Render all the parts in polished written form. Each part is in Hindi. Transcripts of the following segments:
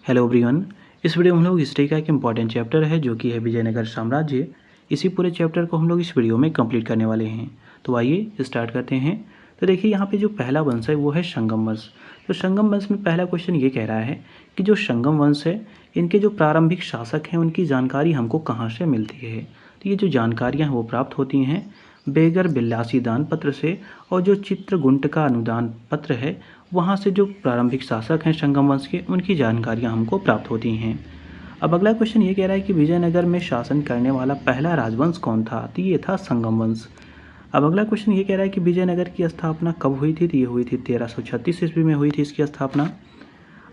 Hello everyone. इस वीडियो में हम लोग हिस्ट्री का एक इम्पॉर्टेंट चैप्टर है जो कि है विजयनगर साम्राज्य। इसी पूरे चैप्टर को हम लोग इस वीडियो में कंप्लीट करने वाले हैं। तो आइए स्टार्ट करते हैं। तो देखिए यहाँ पे जो पहला वंश है वो है संगम वंश। तो संगम वंश में पहला क्वेश्चन ये कह रहा है कि जो संगम वंश है इनके जो प्रारंभिक शासक हैं उनकी जानकारी हमको कहाँ से मिलती है। तो ये जो जानकारियाँ हैं वो प्राप्त होती हैं बेगर बिल्लासी दान पत्र से, और जो चित्रगुप्त का अनुदान पत्र है वहाँ से जो प्रारंभिक शासक हैं संगम वंश के उनकी जानकारियाँ हमको प्राप्त होती हैं। अब अगला क्वेश्चन ये कह रहा है कि विजयनगर में शासन करने वाला पहला राजवंश कौन था। तो ये था संगम वंश। अब अगला क्वेश्चन ये कह रहा है कि विजयनगर की स्थापना कब हुई थी। तो ये हुई थी 1336 ईस्वी में हुई थी इसकी स्थापना।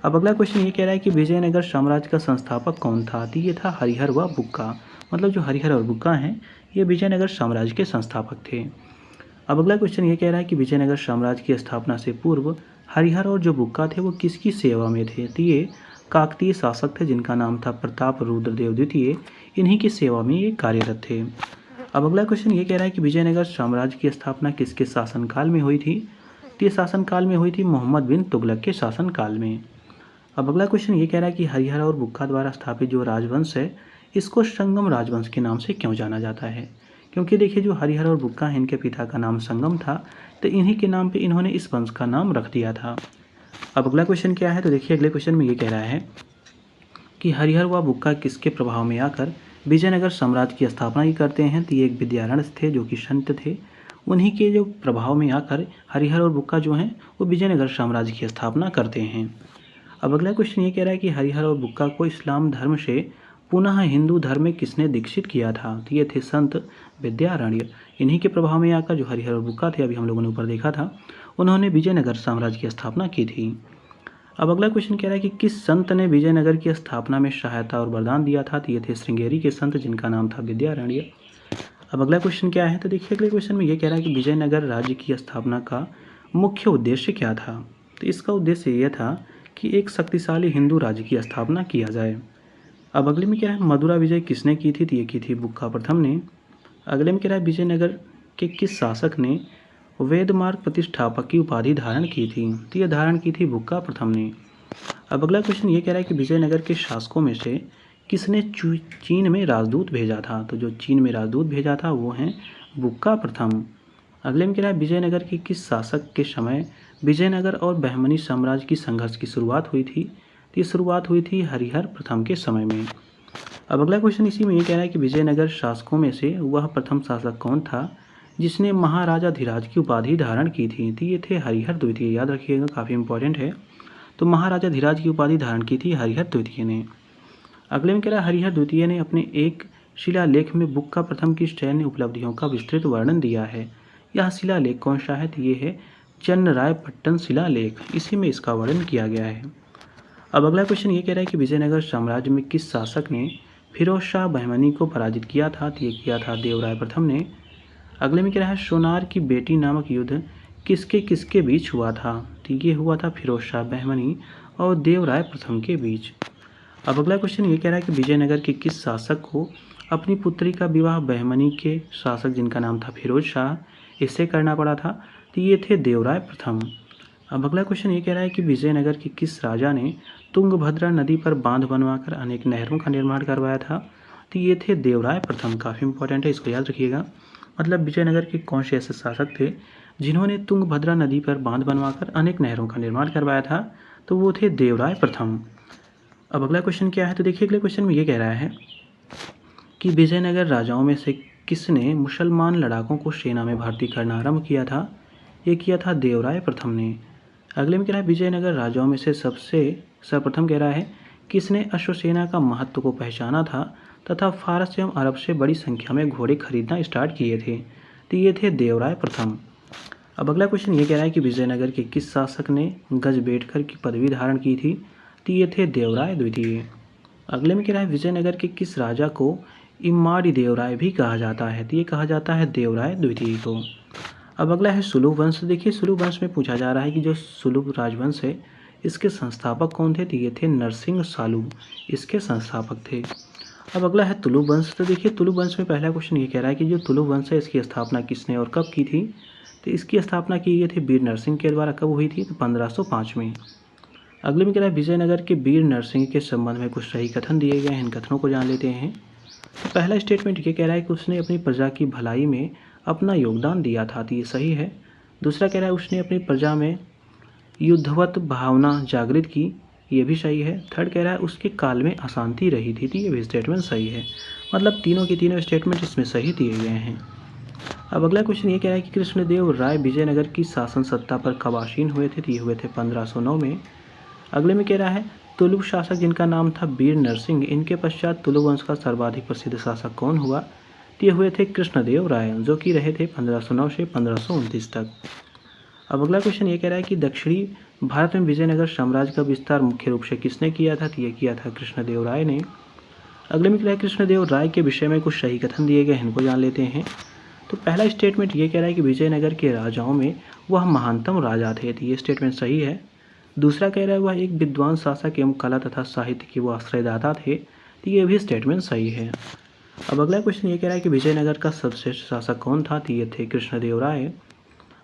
अब अगला क्वेश्चन ये कह रहा है कि विजयनगर साम्राज्य का संस्थापक कौन था। तो ये था हरिहर व बुक्का। मतलब जो हरिहर और बुक्का हैं ये विजयनगर साम्राज्य के संस्थापक थे। अब अगला क्वेश्चन ये कह रहा है कि विजयनगर साम्राज्य की स्थापना से पूर्व हरिहर और जो बुक्का थे वो किसकी सेवा में थे। तो ये काकतीय शासक थे जिनका नाम था प्रताप रुद्रदेव द्वितीय। इन्हीं की सेवा में ये कार्यरत थे। अब अगला क्वेश्चन ये कह रहा है कि विजयनगर साम्राज्य की स्थापना किसके शासनकाल में हुई थी। तो ये शासनकाल में हुई थी मोहम्मद बिन तुगलक के शासनकाल में। अब अगला क्वेश्चन ये कह रहा है कि हरिहर और बुक्का द्वारा स्थापित जो राजवंश है इसको संगम राजवंश के नाम से क्यों जाना जाता है। क्योंकि देखिए जो हरिहर और बुक्का हैं इनके पिता का नाम संगम था, तो इन्हीं के नाम पे इन्होंने इस वंश का नाम रख दिया था। अब अगला क्वेश्चन क्या है। तो देखिए अगले क्वेश्चन में ये कह रहा है कि हरिहर व बुक्का किसके प्रभाव में आकर विजयनगर साम्राज्य की स्थापना ही करते हैं। तो ये एक विद्यारण्य थे जो कि संत थे। उन्हीं के जो प्रभाव में आकर हरिहर और बुक्का जो हैं वो विजयनगर साम्राज्य की स्थापना करते हैं। अब अगला क्वेश्चन ये कह रहा है कि हरिहर और बुक्का को इस्लाम धर्म से पुनः हिंदू धर्म में किसने दीक्षित किया था। तो ये थे संत विद्यारण्य। इन्हीं के प्रभाव में आकर जो हरिहर और बुक्का थे अभी हम लोगों ने ऊपर देखा था उन्होंने विजयनगर साम्राज्य की स्थापना की थी। अब अगला क्वेश्चन कह रहा है कि किस संत ने विजयनगर की स्थापना में सहायता और वरदान दिया था। तो ये थे श्रृंगेरी के संत जिनका नाम था विद्यारण्य। अब अगला क्वेश्चन क्या है। तो देखिए अगले क्वेश्चन में ये कह रहा है कि विजयनगर राज्य की स्थापना का मुख्य उद्देश्य क्या था। तो इसका उद्देश्य यह था कि एक शक्तिशाली हिंदू राज्य की स्थापना किया जाए। अब अगले में क्या है मदुरा विजय किसने की थी। तो ये की थी बुक्का प्रथम ने। अगले में कह रहा है विजयनगर के किस शासक ने वेदमार्ग प्रतिष्ठापक की उपाधि धारण की थी। तो ये धारण की थी बुक्का प्रथम ने। अब अगला क्वेश्चन ये कह रहा है कि विजयनगर के शासकों में से किसने चीन में राजदूत भेजा था। तो जो चीन में राजदूत भेजा था वो हैं बुक्का प्रथम। अगले में कह रहा है विजयनगर के किस शासक के समय विजयनगर और बहमनी साम्राज्य की संघर्ष की शुरुआत हुई थी। तो ये शुरुआत हुई थी हरिहर प्रथम के समय में। अब अगला क्वेश्चन इसी में ये कह रहा है कि विजयनगर शासकों में से वह प्रथम शासक कौन था जिसने महाराजा धीराज की उपाधि धारण की थी। तो ये थे हरिहर द्वितीय। याद रखिएगा काफ़ी इंपॉर्टेंट है। तो महाराजा धीराज की उपाधि धारण की थी हरिहर द्वितीय ने। अगले में कह रहा है हरिहर द्वितीय ने अपने एक शिलालेख में बुक्का प्रथम की सैन्य उपलब्धियों का विस्तृत वर्णन दिया है। यह शिलालेख कौन सा है। तो ये है चन्नरायपट्टन शिलालेख। इसी में इसका वर्णन किया गया है। अब अगला क्वेश्चन ये कह रहा है कि विजयनगर साम्राज्य में किस शासक ने फिरोज शाह बहमनी को पराजित किया था। तो ये किया था देवराय प्रथम ने। अगले में कह रहा है सोनार की बेटी नामक युद्ध किसके किसके बीच हुआ था। तो ये हुआ था फिरोज शाह बहमनी और देवराय प्रथम के बीच। अब अगला क्वेश्चन ये कह रहा है कि विजयनगर के किस शासक को अपनी पुत्री का विवाह बहमनी के शासक जिनका नाम था फिरोज शाह इससे करना पड़ा था। तो ये थे देवराय प्रथम। अब अगला क्वेश्चन ये कह रहा है कि विजयनगर के किस राजा ने तुंगभद्रा नदी पर बांध बनवाकर अनेक नहरों का निर्माण करवाया था। तो ये थे देवराय प्रथम। काफ़ी इंपॉर्टेंट है, इसको याद रखिएगा। मतलब विजयनगर के कौन से ऐसे शासक थे जिन्होंने तुंगभद्रा नदी पर बांध बनवाकर अनेक नहरों का निर्माण करवाया था। तो वो थे देवराय प्रथम। अब अगला क्वेश्चन क्या है। तो देखिए अगले क्वेश्चन में ये कह रहा है कि विजयनगर राजाओं में से किसने मुसलमान लड़ाकों को सेना में भर्ती करना आरंभ किया था। ये किया था देवराय प्रथम ने। अगले में कह रहा है विजयनगर राजाओं में से सबसे सर्वप्रथम कह रहा है किसने अश्वसेना का महत्व को पहचाना था तथा फारस एवं अरब से बड़ी संख्या में घोड़े खरीदना स्टार्ट किए थे। तो ये थे देवराय प्रथम। अब अगला क्वेश्चन ये कह रहा है कि विजयनगर के किस शासक ने गजबेटकर की पदवी धारण की थी। तो ये थे देवराय द्वितीय। अगले में कह रहा है विजयनगर के किस राजा को इम्माड़ी देवराय भी कहा जाता है। तो ये कहा जाता है देवराय द्वितीय को। अब अगला है सुलभ वंश। देखिए सुलभ वंश में पूछा जा रहा है कि जो सुलभ राजवंश है इसके संस्थापक कौन थे। तो ये थे नरसिंह सालू इसके संस्थापक थे। अब अगला है तुलुप वंश। तो देखिए तुलुप वंश में पहला क्वेश्चन ये कह रहा है कि जो तुलुप वंश है इसकी स्थापना किसने और कब की थी। तो इसकी स्थापना की गई थी वीर नरसिंह के द्वारा। कब हुई थी। तो 1505 में। अगले में कह रहा है विजयनगर के वीर नरसिंह के संबंध में कुछ सही कथन दिए गए हैं, इन कथनों को जान लेते हैं। तो पहला स्टेटमेंट ये कह रहा है कि उसने अपनी प्रजा की भलाई में अपना योगदान दिया था, तो ये सही है। दूसरा कह रहा है उसने अपनी प्रजा में युद्धवत भावना जागृत की, ये भी सही है। थर्ड कह रहा है उसके काल में अशांति रही थी, तो ये भी स्टेटमेंट सही है। मतलब तीनों के तीनों स्टेटमेंट इसमें सही दिए गए हैं। अब अगला क्वेश्चन ये कह रहा है कि कृष्णदेव राय विजयनगर की शासन सत्ता पर कब आसीन हुए थे, तो ये हुए थे 1509 में। अगले में कह रहा है तुलु शासक जिनका नाम था वीर नरसिंह, इनके पश्चात तुलु वंश का सर्वाधिक प्रसिद्ध शासक कौन हुआ, तो ये हुए थे कृष्णदेव राय, जो कि रहे थे 1509 से 1529 तक। अब अगला क्वेश्चन ये कह रहा है कि दक्षिणी भारत में विजयनगर साम्राज्य का विस्तार मुख्य रूप से किसने किया था, तो ये किया था कृष्णदेव राय ने। अगले में कह रहा है कृष्णदेव राय के विषय में कुछ सही कथन दिए गए, इनको जान लेते हैं। तो पहला स्टेटमेंट ये कह रहा है कि विजयनगर के राजाओं में वह महानतम राजा थे, तो ये स्टेटमेंट सही है। दूसरा कह रहा है वह एक विद्वान शासक एवं कला तथा साहित्य के वो आश्रयदाता थे, तो ये भी स्टेटमेंट सही है। अब अगला क्वेश्चन ये कह रहा है कि विजयनगर का सर्वश्रेष्ठ शासक कौन था, तो ये थे कृष्णदेव राय।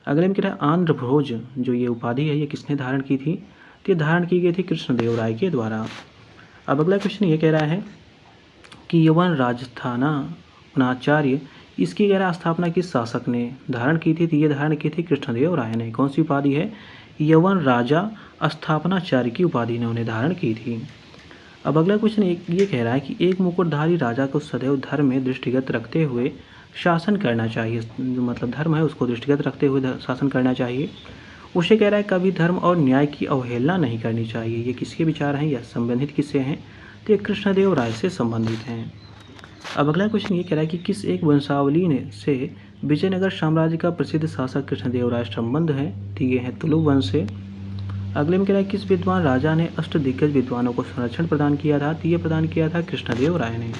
अगले में कह रहा है आंध्र भोज जो ये उपाधि है ये किसने धारण की थी, तो ये धारण की गई थी कृष्णदेव राय के द्वारा। अब अगला क्वेश्चन ये कह रहा है कि यवन राजस्थानाचार्य इसकी कह रहा है स्थापना किस शासक ने धारण की थी, तो ये धारण की थी कृष्णदेव राय ने। कौन सी उपाधि है, यवन राजा स्थापनाचार्य की उपाधि ने उन्हें धारण की थी। अब अगला क्वेश्चन ये कह रहा है कि एक मुकुटधारी राजा को सदैव धर्म में दृष्टिगत रखते हुए शासन करना चाहिए, जो मतलब धर्म है उसको दृष्टिगत रखते हुए शासन करना चाहिए। उसे कह रहा है कभी धर्म और न्याय की अवहेलना नहीं करनी चाहिए। ये किसके विचार हैं या संबंधित किससे हैं, तो ये कृष्णदेव राय से संबंधित हैं। अब अगला क्वेश्चन ये कह रहा है कि किस एक वंशावली ने से विजयनगर साम्राज्य का प्रसिद्ध शासक कृष्णदेव राय संबंध है, तो ये है तुलु वंश से। अगले में कह रहा है किस विद्वान राजा ने अष्टदिग्गज विद्वानों को संरक्षण प्रदान किया था, तो ये प्रदान किया था कृष्णदेव राय ने।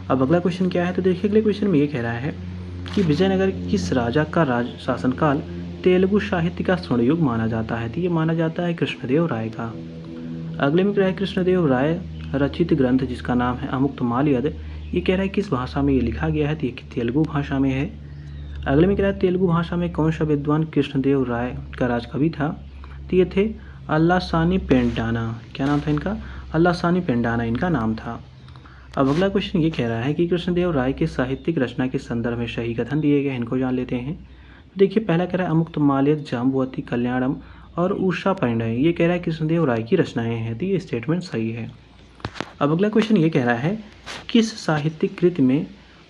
अब अगला क्वेश्चन क्या है, तो देखिए अगले क्वेश्चन में ये कह रहा है कि विजयनगर किस राजा का शासनकाल तेलुगु साहित्य का स्वर्णयुग माना जाता है, तो ये माना जाता है कृष्णदेव राय का। अगले में कह रहा है कृष्णदेव राय रचित ग्रंथ जिसका नाम है अमुक्तमाल्यद, ये कह रहा है किस भाषा में ये लिखा गया है, तो ये तेलुगु भाषा में है। अगले में कह रहा है तेलुगु भाषा में कौन सा विद्वान कृष्णदेव राय का राजकवि था, तो ये थे अल्लासानी पेंडाना। क्या नाम था इनका, अल्लासानी पेंडाना इनका नाम था। अब अगला क्वेश्चन ये कह रहा है कि कृष्णदेव राय के साहित्यिक रचना के संदर्भ में सही कथन दिए गए, इनको जान लेते हैं। देखिए पहला कह रहा है अमुक्तमाल्यद, जाम्बुवती, कल्याणम और उषा परिणय, ये कह रहा है कृष्णदेव राय की रचनाएं हैं, तो ये स्टेटमेंट सही है। अब अगला क्वेश्चन ये कह रहा है किस साहित्यिक कृति में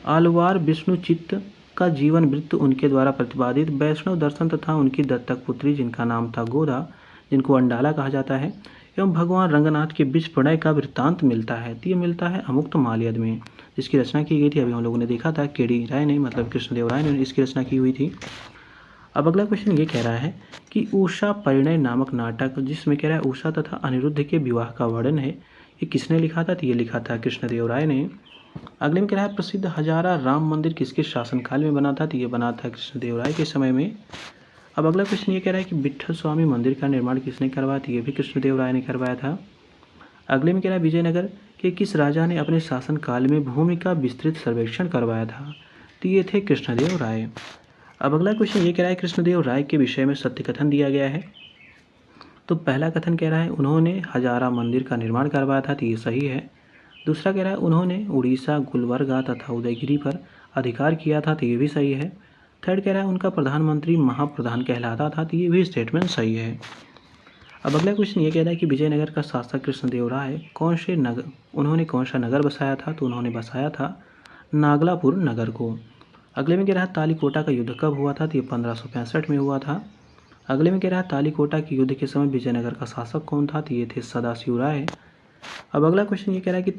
आलवार विष्णुचित्त का जीवन वृत्त, उनके द्वारा प्रतिपादित वैष्णव दर्शन तथा उनकी दत्तक पुत्री जिनका नाम था गोदा, जिनको अंडाला कहा जाता है, एवं भगवान रंगनाथ के बीच प्रणय का वृत्तांत मिलता है, तो ये मिलता है अमुक्तमाल्यद में, जिसकी रचना की गई थी अभी हम लोगों ने देखा था केडी राय ने, मतलब कृष्णदेव राय ने इसकी रचना की हुई थी। अब अगला क्वेश्चन ये कह रहा है कि उषा परिणय नामक नाटक जिसमें कह रहा है उषा तथा अनिरुद्ध के विवाह का वर्णन है, ये किसने लिखा था, तो ये लिखा था कृष्णदेव राय ने। अगले में कह रहा है प्रसिद्ध हजारा राम मंदिर किसके शासनकाल में बना था, तो ये बना था कृष्णदेव राय के समय में। अब अगला क्वेश्चन ये कह रहा है कि विट्ठल स्वामी मंदिर का निर्माण किसने करवाया, तो ये भी कृष्णदेव राय ने करवाया था। अगले में कह रहा है विजयनगर के किस राजा ने अपने शासनकाल में भूमि का विस्तृत सर्वेक्षण करवाया था, तो ये थे कृष्णदेव राय। अब अगला क्वेश्चन ये कह रहा है कृष्णदेव राय के विषय में सत्य कथन दिया गया है। तो पहला कथन कह रहा है उन्होंने हजारा मंदिर का निर्माण करवाया था, तो ये सही है। दूसरा कह रहा है उन्होंने उड़ीसा, गुलबर्गा तथा उदयगिरी पर अधिकार किया था, तो ये भी सही है। थर्ड कह रहा है उनका प्रधानमंत्री महाप्रधान कहलाता था, तो ये भी स्टेटमेंट सही है। अब अगला क्वेश्चन ये कह रहा है कि विजयनगर का शासक कृष्णदेव राय उन्होंने कौन सा नगर बसाया था, तो उन्होंने बसाया था नागलापुर नगर को। अगले में कह रहा है तालीकोटा का युद्ध कब हुआ था, तो ये 1565 में हुआ था। अगले में कह रहा है तालीकोटा के युद्ध के समय विजयनगर का शासक कौन था, तो ये थे सदाशिव राय। अब अगला क्वेश्चन ये कह रहा है कि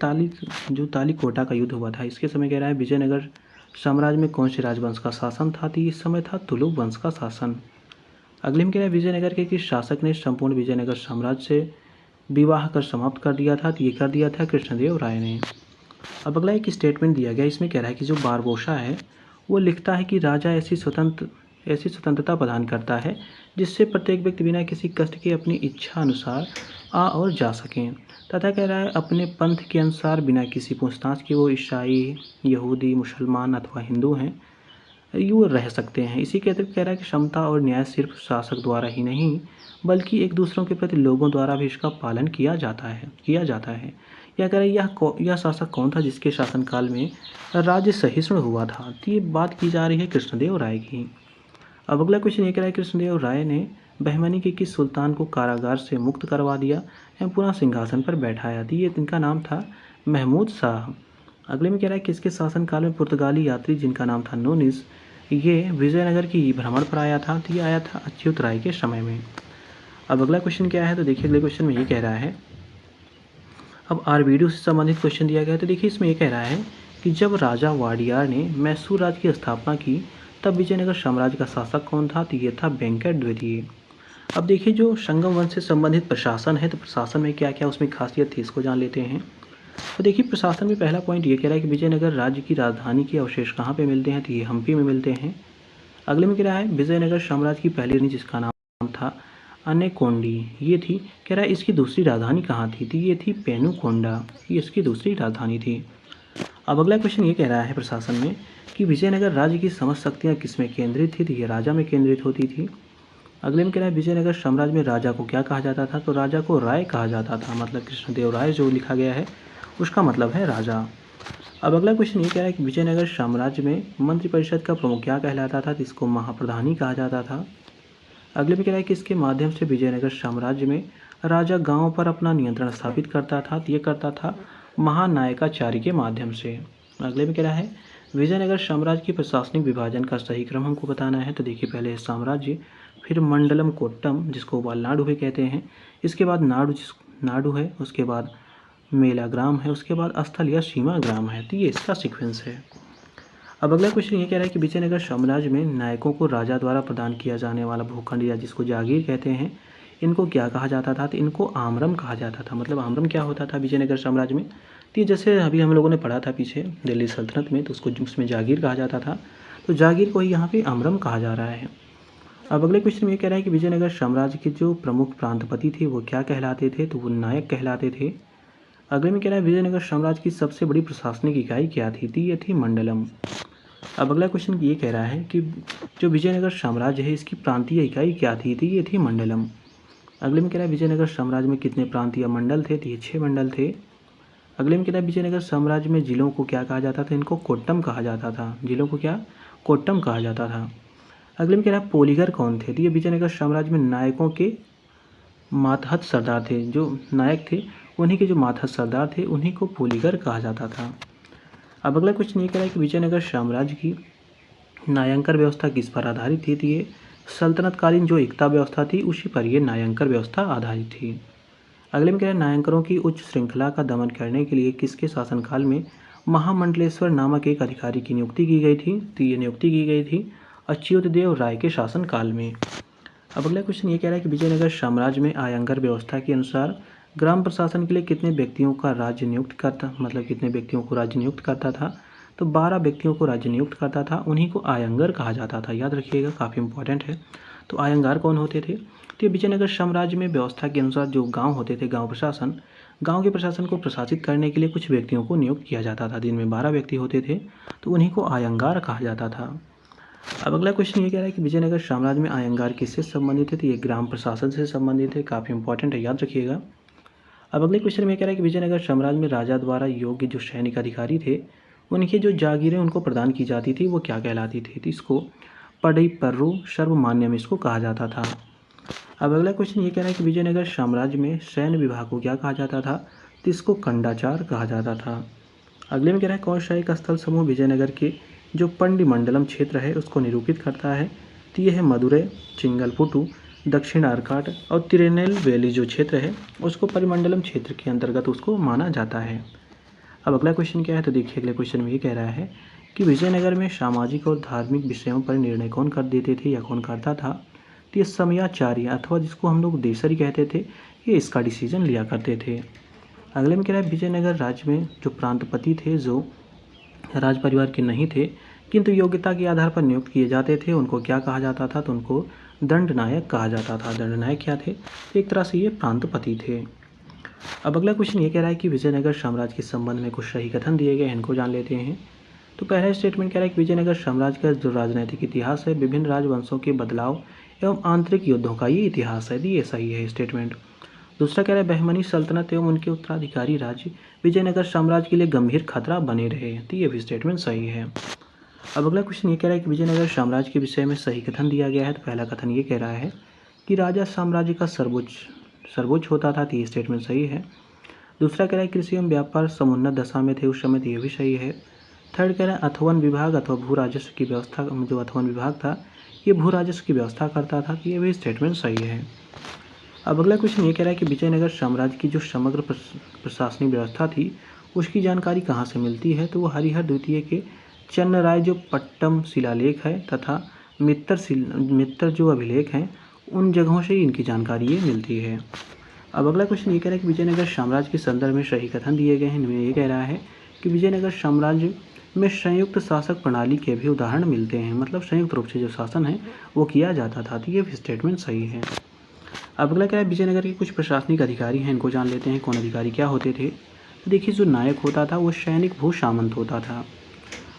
तालीकोटा का युद्ध हुआ था इसके समय कह रहा है विजयनगर साम्राज्य में कौन से राजवंश का शासन था, तो इस समय था तुलुक वंश का शासन। अगले में कह रहा है विजयनगर के किस शासक ने संपूर्ण विजयनगर साम्राज्य से विवाह कर समाप्त कर दिया था, तो ये कर दिया था कृष्णदेव राय ने। अब अगला एक स्टेटमेंट दिया गया, इसमें कह रहा है कि जो बारबोसा है वो लिखता है कि राजा ऐसी स्वतंत्रता प्रदान करता है जिससे प्रत्येक व्यक्ति बिना किसी कष्ट के अपनी इच्छा अनुसार आ और जा सकें, तथा कह रहा है अपने पंथ के अनुसार बिना किसी पूछताछ के वो ईसाई, यहूदी, मुसलमान अथवा हिंदू हैं ये रह सकते हैं। इसी के अतिरिक्त कह रहा है कि क्षमता और न्याय सिर्फ शासक द्वारा ही नहीं बल्कि एक दूसरों के प्रति लोगों द्वारा भी इसका पालन किया जाता है। यह कह रहा है यह शासक कौन था जिसके शासनकाल में राज्य सहिष्णु हुआ था। तो ये बात की जा रही है कृष्णदेव राय की। अब अगला क्वेश्चन ये कह रहा है कृष्णदेव राय ने बहमनी के किस सुल्तान को कारागार से मुक्त करवा दिया एवं पुनः सिंहासन पर बैठाया। तो ये इनका नाम था महमूद शाह। अगले में कह रहा है किसके शासनकाल में पुर्तगाली यात्री जिनका नाम था नूनिस ये विजयनगर की भ्रमण पर आया था। तो ये आया था अच्युत राय के समय में। अब अगला क्वेश्चन क्या है, तो देखिए अगले क्वेश्चन में ये कह रहा है, अब आरवीडू से संबंधित क्वेश्चन दिया गया है। तो देखिए इसमें ये कह रहा है कि जब राजा वाडियार ने मैसूर राज्य की स्थापना की तब विजयनगर साम्राज्य का शासक कौन था। तो ये था वेंकट द्वितीय। अब देखिए जो संगम वंश से संबंधित प्रशासन है, तो प्रशासन में क्या क्या उसमें खासियत थी इसको जान लेते हैं। तो देखिए प्रशासन में पहला पॉइंट ये कह रहा है कि विजयनगर राज्य की राजधानी के अवशेष कहाँ पे मिलते हैं। तो ये हम्पी में मिलते हैं। अगले में कह रहा है विजयनगर साम्राज्य की पहली रानी जिसका नाम था अनेकोंडी ये थी। कह रहा है इसकी दूसरी राजधानी कहाँ थी। तो ये थी पेनुकोंडा, ये इसकी दूसरी राजधानी थी। अब अगला क्वेश्चन ये कह रहा है प्रशासन में कि विजयनगर राज्य की समस्त शक्तियाँ किसमें केंद्रित थी। तो ये राजा में केंद्रित होती थी। अगले में कह रहा है विजयनगर साम्राज्य में राजा को क्या कहा जाता था। तो राजा को राय कहा जाता था, मतलब कृष्णदेव राय जो लिखा गया है उसका मतलब है राजा। अब अगला क्वेश्चन ये कह रहा है कि विजयनगर साम्राज्य में मंत्रिपरिषद का प्रमुख क्या कहलाता था। तो इसको महाप्रधानी कहा जाता था। अगले में कह रहा है कि इसके माध्यम से विजयनगर साम्राज्य में राजा गांवों पर अपना नियंत्रण स्थापित करता था। तो ये करता था महानायकाचार्य के माध्यम से। अगले में कह रहा है विजयनगर साम्राज्य की प्रशासनिक विभाजन का सही क्रम हमको बताना है। तो देखिए पहले है साम्राज्य, फिर मंडलम कोट्टम जिसको वालनाडु भी कहते हैं, इसके बाद नाडु है, उसके बाद मेला ग्राम है, उसके बाद स्थल या सीमा ग्राम है। तो ये इसका सीक्वेंस है। अब अगला क्वेश्चन ये कह रहा है कि विजयनगर साम्राज्य में नायकों को राजा द्वारा प्रदान किया जाने वाला भूखंड या जिसको जागीर कहते हैं, इनको क्या कहा जाता था। तो इनको आमरम कहा जाता था। मतलब आमरम क्या होता था विजयनगर साम्राज्य में। तो ये जैसे अभी हम लोगों ने पढ़ा था पीछे दिल्ली सल्तनत में, तो उसको उसमें जागीर कहा जाता था। तो जागीर को ही यहाँ पे आमरम कहा जा रहा है। अब अगले क्वेश्चन में ये कह रहा है कि विजयनगर साम्राज्य के जो प्रमुख प्रांतपति थे वो क्या कहलाते थे। तो वो नायक कहलाते थे। अगले में कह रहा है विजयनगर साम्राज्य की सबसे बड़ी प्रशासनिक इकाई क्या थी। तो ये थी मंडलम। अब अगला क्वेश्चन ये कह रहा है कि जो विजयनगर साम्राज्य है इसकी प्रांतीय इकाई क्या थी। तो ये थी मंडलम। अगले में कह रहा है विजयनगर साम्राज्य में कितने प्रांतीय मंडल थे। तो ये 6 मंडल थे। अगले में कह रहा है विजयनगर साम्राज्य में जिलों को क्या कहा जाता था। इनको कोट्टम कहा जाता था। जिलों को क्या कोट्टम कहा जाता था। अगले में कह रहा है पोलीगर कौन थे। तो ये विजयनगर साम्राज्य में नायकों के मातहत सरदार थे। जो नायक थे उन्हीं के जो मातहत सरदार थे उन्हीं को पोलीगर कहा जाता था। अब अगला क्वेश्चन ये कह रहा है कि विजयनगर साम्राज्य की न्यायांकर व्यवस्था किस पर आधारित थी। तो ये सल्तनतकालीन जो एकता व्यवस्था थी उसी पर ये न्यायांकर व्यवस्था आधारित थी। अगले में कह रहा है न्यायांकरों की उच्च श्रृंखला का दमन करने के लिए किसके शासनकाल में महामंडलेश्वर नामक एक अधिकारी की नियुक्ति की गई थी। तो ये नियुक्ति की गई थी अच्युतदेव राय के शासनकाल में। अब अगला क्वेश्चन ये कह रहा है कि विजयनगर साम्राज्य में आयंगर व्यवस्था के अनुसार ग्राम प्रशासन के लिए कितने व्यक्तियों को राज्य नियुक्त करता था। तो 12 व्यक्तियों को राज्य नियुक्त करता था। उन्हीं को आयंगर कहा जाता था। याद रखिएगा, काफ़ी इंपॉर्टेंट है। तो आयंगार कौन होते थे। तो विजयनगर साम्राज्य में व्यवस्था के अनुसार जो गाँव होते थे, गाँव के प्रशासन को प्रशासित करने के लिए कुछ व्यक्तियों को नियुक्त किया जाता था। दिन में 12 व्यक्ति होते थे, तो उन्हीं को आयंगार कहा जाता था। अब अगला क्वेश्चन ये कह रहा है कि विजयनगर साम्राज्य में आयंगार किससे संबंधित है। तो ये ग्राम प्रशासन से संबंधित है। काफ़ी इंपॉर्टेंट है, याद रखिएगा। अब अगले क्वेश्चन में कह रहा है कि विजयनगर साम्राज्य में राजा द्वारा योग्य जो सैनिक अधिकारी थे उनकी जो जागीरें उनको प्रदान की जाती थी वो क्या कहलाती थी। तो इसको पढ़ई पर्रू सर्वमान्यम इसको कहा जाता था। अब अगला क्वेश्चन ये कह रहा है कि विजयनगर साम्राज्य में सैन्य विभाग को क्या कहा जाता था। तो इसको कंडाचार कहा जाता था। अगले में कह रहा है कौन सा एक स्थल समूह विजयनगर के जो पंडिमंडलम क्षेत्र है उसको निरूपित करता है। तो ये है मदुरै, चिंगलपुटू, दक्षिण आरकाट और तिरुनेलवेली जो क्षेत्र है उसको परिमंडलम क्षेत्र के अंतर्गत उसको माना जाता है। अब अगला क्वेश्चन क्या है, तो देखिए अगले क्वेश्चन में ये कह रहा है कि विजयनगर में सामाजिक और धार्मिक विषयों पर निर्णय कौन कर देते थे या कौन करता था। तो ये समयाचार्य अथवा जिसको हम लोग देसरी कहते थे, ये इसका डिसीजन लिया करते थे। अगले में कह रहा है विजयनगर राज्य में जो प्रांतपति थे जो राज परिवार के नहीं थे किंतु योग्यता के आधार पर नियुक्त किए जाते थे उनको क्या कहा जाता था। तो उनको दंडनायक कहा जाता था। दंडनायक क्या थे, तो एक तरह से ये प्रांतपति थे। अब अगला क्वेश्चन ये कह रहा है कि विजयनगर साम्राज्य के संबंध में कुछ सही कथन दिए गए, इनको जान लेते हैं। तो पहला स्टेटमेंट कह रहा है कि विजयनगर साम्राज्य का जो राजनीतिक इतिहास है विभिन्न राजवंशों के बदलाव एवं आंतरिक युद्धों का ये इतिहास है। ये सही है स्टेटमेंट। दूसरा कह रहा है बहमनी सल्तनत एवं उनके उत्तराधिकारी राज्य विजयनगर साम्राज्य के लिए गंभीर खतरा बने रहे। तो ये भी स्टेटमेंट सही है। अब अगला क्वेश्चन ये कह रहा है कि विजयनगर साम्राज्य के विषय में सही कथन दिया गया है। तो पहला कथन ये कह रहा है कि राजा साम्राज्य का सर्वोच्च होता था। तो ये स्टेटमेंट सही है। दूसरा कह रहा है कृषि एवं व्यापार समुन्नत दशा में थे उस समय। तो ये भी सही है। थर्ड कह रहा है अथवन विभाग अथवा भू राजस्व की व्यवस्था, जो अथवन विभाग था ये भू राजस्व की व्यवस्था करता था। तो ये भी स्टेटमेंट सही है। अब अगला क्वेश्चन ये कह रहा है कि विजयनगर साम्राज्य की जो समग्र प्रशासनिक व्यवस्था थी उसकी जानकारी कहाँ से मिलती है। तो वो हरिहर द्वितीय के चन्नराय जो पट्टम शिलालेख है तथा मित्र जो अभिलेख हैं उन जगहों से इनकी जानकारी ये मिलती है। अब अगला क्वेश्चन ये कह रहा है कि विजयनगर साम्राज्य के संदर्भ में सही कथन दिए गए हैं। इनमें ये कह रहा है कि विजयनगर साम्राज्य में संयुक्त शासक प्रणाली के भी उदाहरण मिलते हैं। मतलब संयुक्त रूप से जो शासन है वो किया जाता था। तो ये भी स्टेटमेंट सही है। अब अगला क्या है विजयनगर के कुछ प्रशासनिक अधिकारी हैं, इनको जान लेते हैं कौन अधिकारी क्या होते थे। तो देखिए जो नायक होता था वो सैनिक भू सामंत होता था।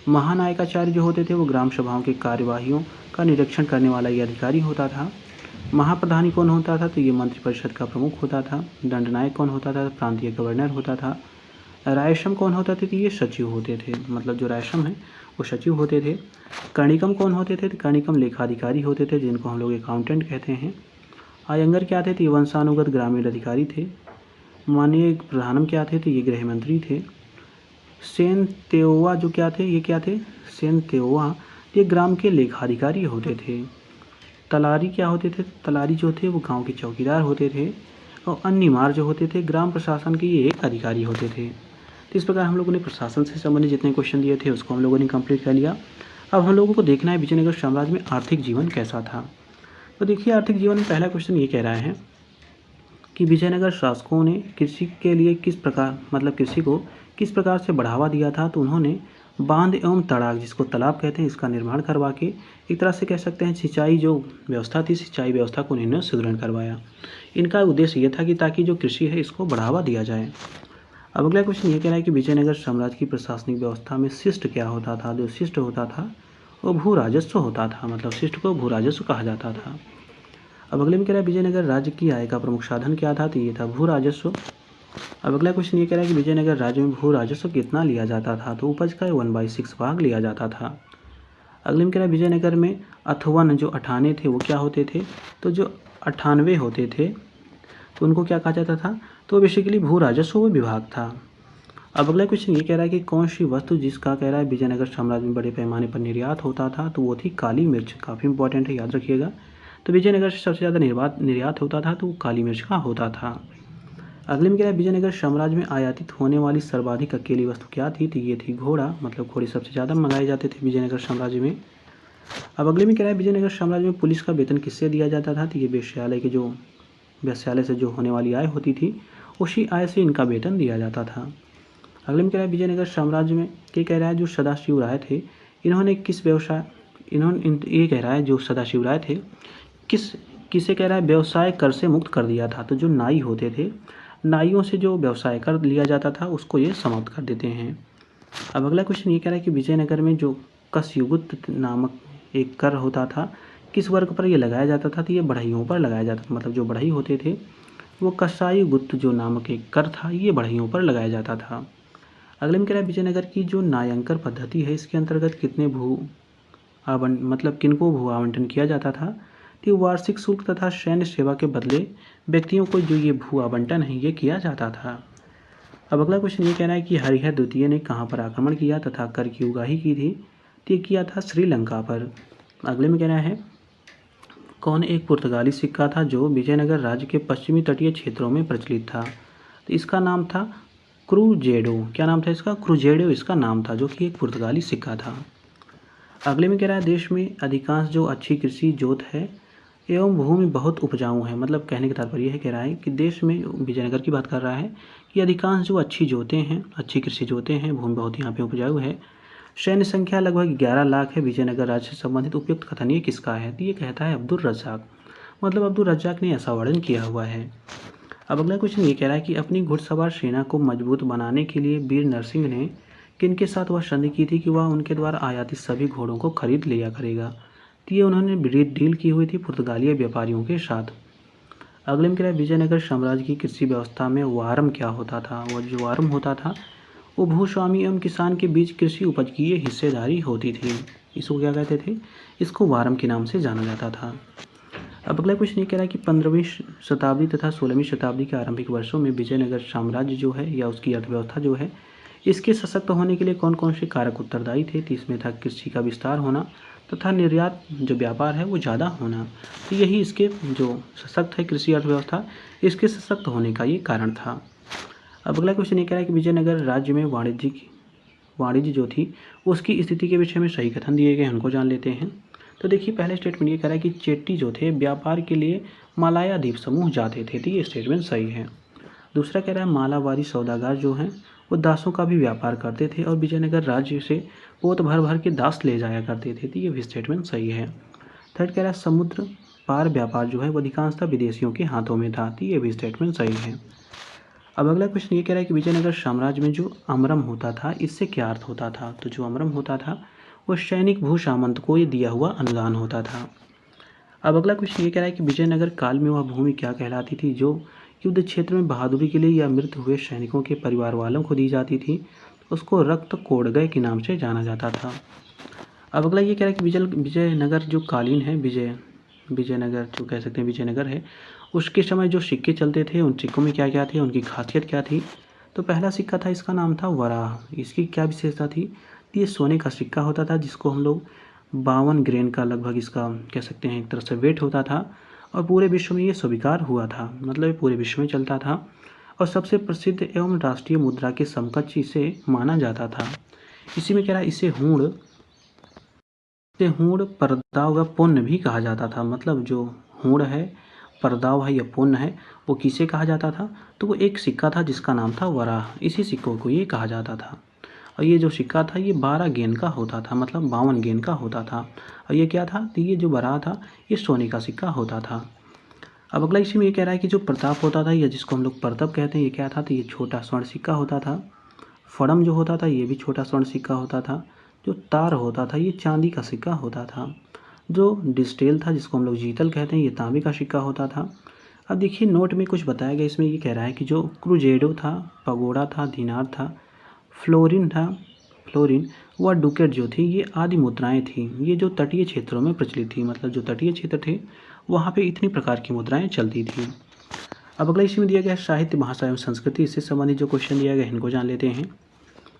महानायकाचार्य जो होते थे वो ग्राम सभाओं की कार्यवाहियों का निरीक्षण करने वाला ये अधिकारी होता था। महाप्रधानी कौन होता था। तो ये मंत्रिपरिषद का प्रमुख होता था। दंडनायक कौन होता था। प्रांतीय गवर्नर होता था। रायसम कौन होता थे। तो ये सचिव होते थे। मतलब जो रायसम है वो सचिव होते थे। कर्णिकम कौन होते थे। तो कर्णिकम लेखाधिकारी होते थे जिनको हम लोग अकाउंटेंट कहते हैं। आयंगर क्या थे। तो ये वंशानुगत ग्रामीण अधिकारी थे। माननीय प्रधानम क्या थे। तो ये गृह मंत्री थे। सेन तेओवा जो क्या थे, ये क्या थे, सेन तेओवा ये ग्राम के लेखाधिकारी होते थे। तलारी क्या होते थे। तलारी जो थे वो गांव के चौकीदार होते थे। और अन्यमार जो होते थे ग्राम प्रशासन के ये एक अधिकारी होते थे। तो इस प्रकार हम लोगों ने प्रशासन से संबंधित जितने क्वेश्चन दिए थे उसको हम लोगों ने कंप्लीट कर लिया। अब हम लोगों को देखना है विजयनगर साम्राज्य में आर्थिक जीवन कैसा था। तो देखिए आर्थिक जीवन में पहला क्वेश्चन ये कह रहा है कि विजयनगर शासकों ने कृषि के लिए किस प्रकार, मतलब कृषि को किस प्रकार से बढ़ावा दिया था। तो उन्होंने बांध एवं तड़ाग, जिसको तालाब कहते हैं, इसका निर्माण करवा के एक तरह से कह सकते हैं सिंचाई जो व्यवस्था थी, सिंचाई व्यवस्था को इन्होंने सुदृढ़ करवाया। इनका उद्देश्य ये था कि ताकि जो कृषि है इसको बढ़ावा दिया जाए। अब अगला क्वेश्चन ये कह रहा है कि विजयनगर साम्राज्य की प्रशासनिक व्यवस्था में शिष्ट क्या होता था। जो शिष्ट होता था वो भू राजस्व होता था। मतलब शिष्ट को भू राजस्व कहा जाता था। अब अगले में कह रहा है विजयनगर राज्य की आय का प्रमुख साधन क्या था। तो ये था भू राजस्व। अब अगला क्वेश्चन ये कह रहा है कि विजयनगर राज्य में भू राजस्व कितना लिया जाता था। तो उपज का 1/6 भाग लिया जाता था। अगले में कह रहा है विजयनगर में अथवन जो अठाने थे वो क्या होते थे। तो जो 98 होते थे तो उनको क्या कहा जाता था। तो बेसिकली भू राजस्व विभाग था। अब अगला क्वेश्चन ये कह रहा है कि कौन सी वस्तु जिसका कह रहा है विजयनगर साम्राज्य में बड़े पैमाने पर निर्यात होता था। तो वो थी काली मिर्च। काफ़ी इंपॉर्टेंट है, याद रखिएगा। तो विजयनगर से सबसे ज़्यादा निर्यात होता था तो वो काली मिर्च का होता था। अगले में क्या है विजयनगर साम्राज्य में आयातित होने वाली सर्वाधिक अकेली वस्तु क्या थी। तो ये थी घोड़ा। मतलब घोड़े सबसे ज़्यादा मंगाए जाते थे विजयनगर साम्राज्य में। अब अगले में क्या है विजयनगर साम्राज्य में पुलिस का वेतन किससे दिया जाता था। तो ये वेश्यालय से जो होने वाली आय होती थी उसी आय से इनका वेतन दिया जाता था। अगले में कह रहा है विजयनगर साम्राज्य में ये कह रहा है जो सदाशिव राय थे इन्होंने ये कह रहा है जो सदाशिव राय थे किसे कह रहा है व्यवसाय कर से मुक्त कर दिया था। तो जो नाई होते थे, नाइयों से जो व्यवसाय कर लिया जाता था उसको ये समाप्त कर देते हैं। अब अगला क्वेश्चन ये कह रहा है कि विजयनगर में जो कसयुगुत नामक एक कर होता था किस वर्ग पर ये लगाया जाता था। तो ये बढ़इयों पर लगाया जाता था। मतलब जो बढ़ई होते थे वो कसाईगुप्त जो नामक एक कर था ये बढ़इयों पर लगाया जाता था। अगले में कह रहा है विजयनगर की जो न्यायांकर पद्धति है इसके अंतर्गत कितने किनको भू आवंटन किया जाता था। तो वार्षिक शुल्क तथा सैन्य सेवा के बदले व्यक्तियों को जो ये भू आवंटन है ये किया जाता था। अब अगला क्वेश्चन ये कह रहा है कि हरिहर द्वितीय ने कहाँ पर आक्रमण किया तथा कर की उगाही की थी। तो ये किया था श्रीलंका पर। अगले में कह रहा है कौन एक पुर्तगाली सिक्का था जो विजयनगर राज्य के पश्चिमी तटीय क्षेत्रों में प्रचलित था। तो इसका नाम था क्रूजेडो। क्या नाम था इसका? क्रूजेडो इसका नाम था, जो कि एक पुर्तगाली सिक्का था। अगले में कह रहा है देश में अधिकांश जो अच्छी कृषि जोत है एवं भूमि बहुत उपजाऊ है। मतलब कहने का तात्पर्य यह कह रहा है कि देश में, विजयनगर की बात कर रहा है, कि अधिकांश जो अच्छी जोतें हैं, अच्छी कृषि जोतें हैं, भूमि बहुत यहाँ पे उपजाऊ है। सैन्य संख्या लगभग 11 लाख है। विजयनगर राज्य से संबंधित उपयुक्त कथन ये किसका है? तो ये कहता है अब्दुल रज्जाक। मतलब अब्दुल रज्जाक ने ऐसा वर्णन किया हुआ है। अब अगला क्वेश्चन ये कह रहा है कि अपनी घुड़सवार सेना को मजबूत बनाने के लिए वीर नरसिंह ने किनके साथ वह संधि की थी कि वह उनके द्वारा आयातित सभी घोड़ों को खरीद लिया करेगा। तो ये उन्होंने डील की हुई थी पुर्तगाली व्यापारियों के साथ। अगले में क्या है, विजयनगर साम्राज्य की कृषि व्यवस्था में वारम क्या होता था। वो जो वारम होता था वो भूस्वामी एवं किसान के बीच कृषि उपज की ये हिस्सेदारी होती थी। इसको क्या कहते थे, इसको वारम के नाम से जाना जाता था। अब अगला क्वेश्चन ये कह रहा है कि 15वीं शताब्दी तथा 16वीं शताब्दी के आरंभिक वर्षों में विजयनगर साम्राज्य जो है या उसकी अर्थव्यवस्था जो है, इसके सशक्त होने के लिए कौन कौन से कारक उत्तरदायी थे। तो इसमें था कृषि का विस्तार होना तथा निर्यात जो व्यापार है वो ज़्यादा होना। तो यही इसके जो सशक्त है कृषि अर्थव्यवस्था, इसके सशक्त होने का ये कारण था। अब अगला क्वेश्चन ये कह रहा है कि विजयनगर राज्य में वाणिज्य जो थी उसकी स्थिति के विषय में सही कथन दिए गए हैं, उनको जान लेते हैं। तो देखिए पहले स्टेटमेंट ये कह रहा है कि चेट्टी जो थे व्यापार के लिए मलाया द्वीप समूह जाते थे, तो ये स्टेटमेंट सही है। दूसरा कह रहा है मालाबारी सौदागर जो हैं वो दासों का भी व्यापार करते थे और विजयनगर राज्य से पोत भर भर के दास ले जाया करते थे, तो ये भी स्टेटमेंट सही है। थर्ड कह रहा है समुद्र पार व्यापार जो है वो अधिकांशतः विदेशियों के हाथों में था, तो ये भी स्टेटमेंट सही है। अब अगला क्वेश्चन ये कह रहा है कि विजयनगर साम्राज्य में जो अमरम होता था इससे क्या अर्थ होता था। तो जो अमरम होता था वो सैनिक भू सामंत को ये दिया हुआ अनुदान होता था। अब अगला क्वेश्चन ये कह रहा है कि विजयनगर काल में वह भूमि क्या कहलाती थी जो युद्ध क्षेत्र में बहादुरी के लिए या मृत हुए सैनिकों के परिवार वालों को दी जाती थी, उसको रक्त कोडगय के नाम से जाना जाता था। अब अगला ये कह रहा है कि विजयनगर जो कालीन है, विजयनगर जो कह सकते हैं विजयनगर है, उसके समय जो सिक्के चलते थे उन सिक्कों में क्या क्या थे, उनकी खासियत क्या थी। तो पहला सिक्का था, इसका नाम था वराह। इसकी क्या विशेषता थी, ये सोने का सिक्का होता था जिसको हम लोग 52 ग्रेन का लगभग इसका कह सकते हैं एक तरह से वेट होता था और पूरे विश्व में ये स्वीकार हुआ था, मतलब ये पूरे विश्व में चलता था और सबसे प्रसिद्ध एवं राष्ट्रीय मुद्रा के समकक्ष इसे माना जाता था। इसी में कह रहा है इसे हूण परदाव व पुण्य भी कहा जाता था। मतलब जो हूण है, परदाव है या पुण्य है, वो किसे कहा जाता था, तो वो एक सिक्का था जिसका नाम था वराह, इसी सिक्कों को ये कहा जाता था। और ये जो सिक्का था ये 12 गेंद का होता था, मतलब 52 गेंद का होता था। और ये क्या था, तो ये जो वराह था ये सोने का सिक्का होता था। अब अगला इसी में ये कह रहा है कि जो प्रताप होता था या जिसको हम लोग परतप कहते हैं, ये क्या था, तो ये छोटा स्वर्ण सिक्का होता था। फड़म जो होता था ये भी छोटा स्वर्ण सिक्का होता था। जो तार होता था ये चांदी का सिक्का होता था। जो डिस्टेल था जिसको हम लोग जीतल कहते हैं, ये तांबे का सिक्का होता था। अब देखिए नोट में कुछ बताया गया, इसमें ये कह रहा है कि जो क्रूजेडो था, पगोड़ा था, दिनार था, फ्लोरिन व डुकेट जो थी ये आदि मुद्राएं थी। ये जो तटीय क्षेत्रों में प्रचलित थी, मतलब जो तटीय क्षेत्र थे वहाँ पे इतनी प्रकार की मुद्राएं चलती थी। अब अगला इसी में दिया गया है साहित्य भाषा एवं संस्कृति, इससे संबंधित जो क्वेश्चन दिया गया है इनको जान लेते हैं।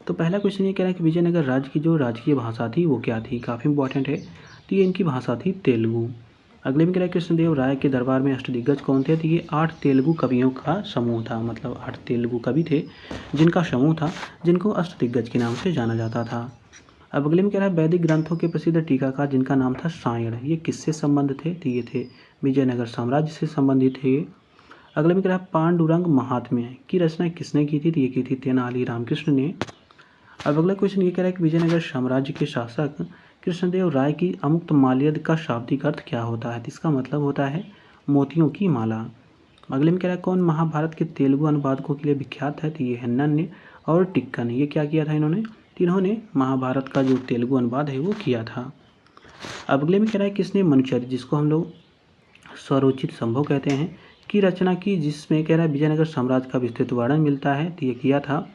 तो पहला क्वेश्चन ये कह रहा है कि विजयनगर राज्य की जो राजकीय भाषा थी वो क्या थी, काफ़ी इंपॉर्टेंट है। तो ये इनकी भाषा थी तेलुगु। अगले में कह रहा है कृष्णदेव राय के दरबार में अष्टदिग्गज कौन थे, तो ये 8 तेलुगु कवियों का समूह था, मतलब 8 तेलुगु कवि थे जिनका समूह था, जिनको अष्टदिग्गज के नाम से जाना जाता था। अब अगले में कह रहा है वैदिक ग्रंथों के प्रसिद्ध टीकाकार जिनका नाम था सायण, ये किससे संबंध थे, तो ये थे विजयनगर साम्राज्य से संबंधित थे। अगले में कह रहा है पांडुरंग महात्म्य की रचना किसने की थी, तो ये की थी तेनाली रामकृष्ण ने। अब अगला क्वेश्चन ये कह रहा है कि विजयनगर साम्राज्य के शासक कृष्णदेव राय की अमुक्त माल्यद का शाब्दिक अर्थ क्या होता है, तो इसका मतलब होता है मोतियों की माला। अगले में कह रहा है कौन महाभारत के तेलुगु अनुवादकों के लिए विख्यात है, तो ये है नन्य और टिक्कन। ये क्या किया था इन्होंने, इन्होंने महाभारत का जो तेलुगु अनुवाद है वो किया था। अब अगले में कह रहा है किसने मनुचरित्र, जिसको हम लोग स्वरोचित संभव कहते हैं, की रचना की, जिसमें कह रहा है विजयनगर साम्राज्य का विस्तृत वर्णन मिलता है, तो ये किया था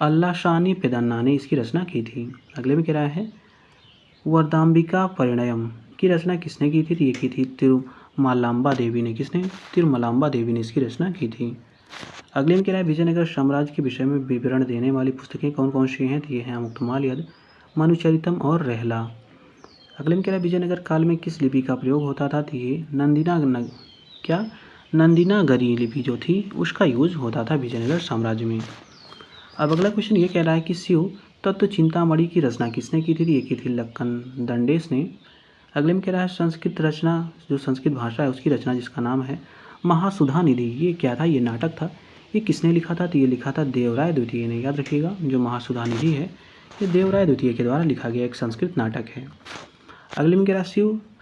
अल्लाशानी पेदन्ना ने इसकी रचना की थी। अगले में कह रहा है वरदाम्बिका परिणयम की रचना किसने की थी, तो ये की थी तिरुमलांबा देवी ने। किसने, तिरुमलांबा देवी ने इसकी रचना की थी। अगले में कह रहा है विजयनगर साम्राज्य के विषय में विवरण देने वाली पुस्तकें कौन कौन सी हैं, तो ये हैं अमुक्तमाल्यद, मनुचरितम और रहला। अगले में कह रहा है विजयनगर काल में किस लिपि का प्रयोग होता था, तो ये नंदिनागरी लिपि जो थी उसका यूज होता था विजयनगर साम्राज्य में। अब अगला क्वेश्चन ये कह रहा है कि शिव तत्व चिंतामणि की रचना किसने की थी, तो ये की थी लक्कन दंडेश ने। अगले में कह रहा है संस्कृत रचना, जो संस्कृत भाषा है उसकी रचना जिसका नाम है महासुधा निधि, ये क्या था, ये नाटक था, ये किसने लिखा था, तो ये लिखा था देवराय द्वितीय ने। याद रखिएगा जो महासुधा निधि है ये देवराय द्वितीय के द्वारा लिखा गया एक संस्कृत नाटक है। अगले में कह रहा है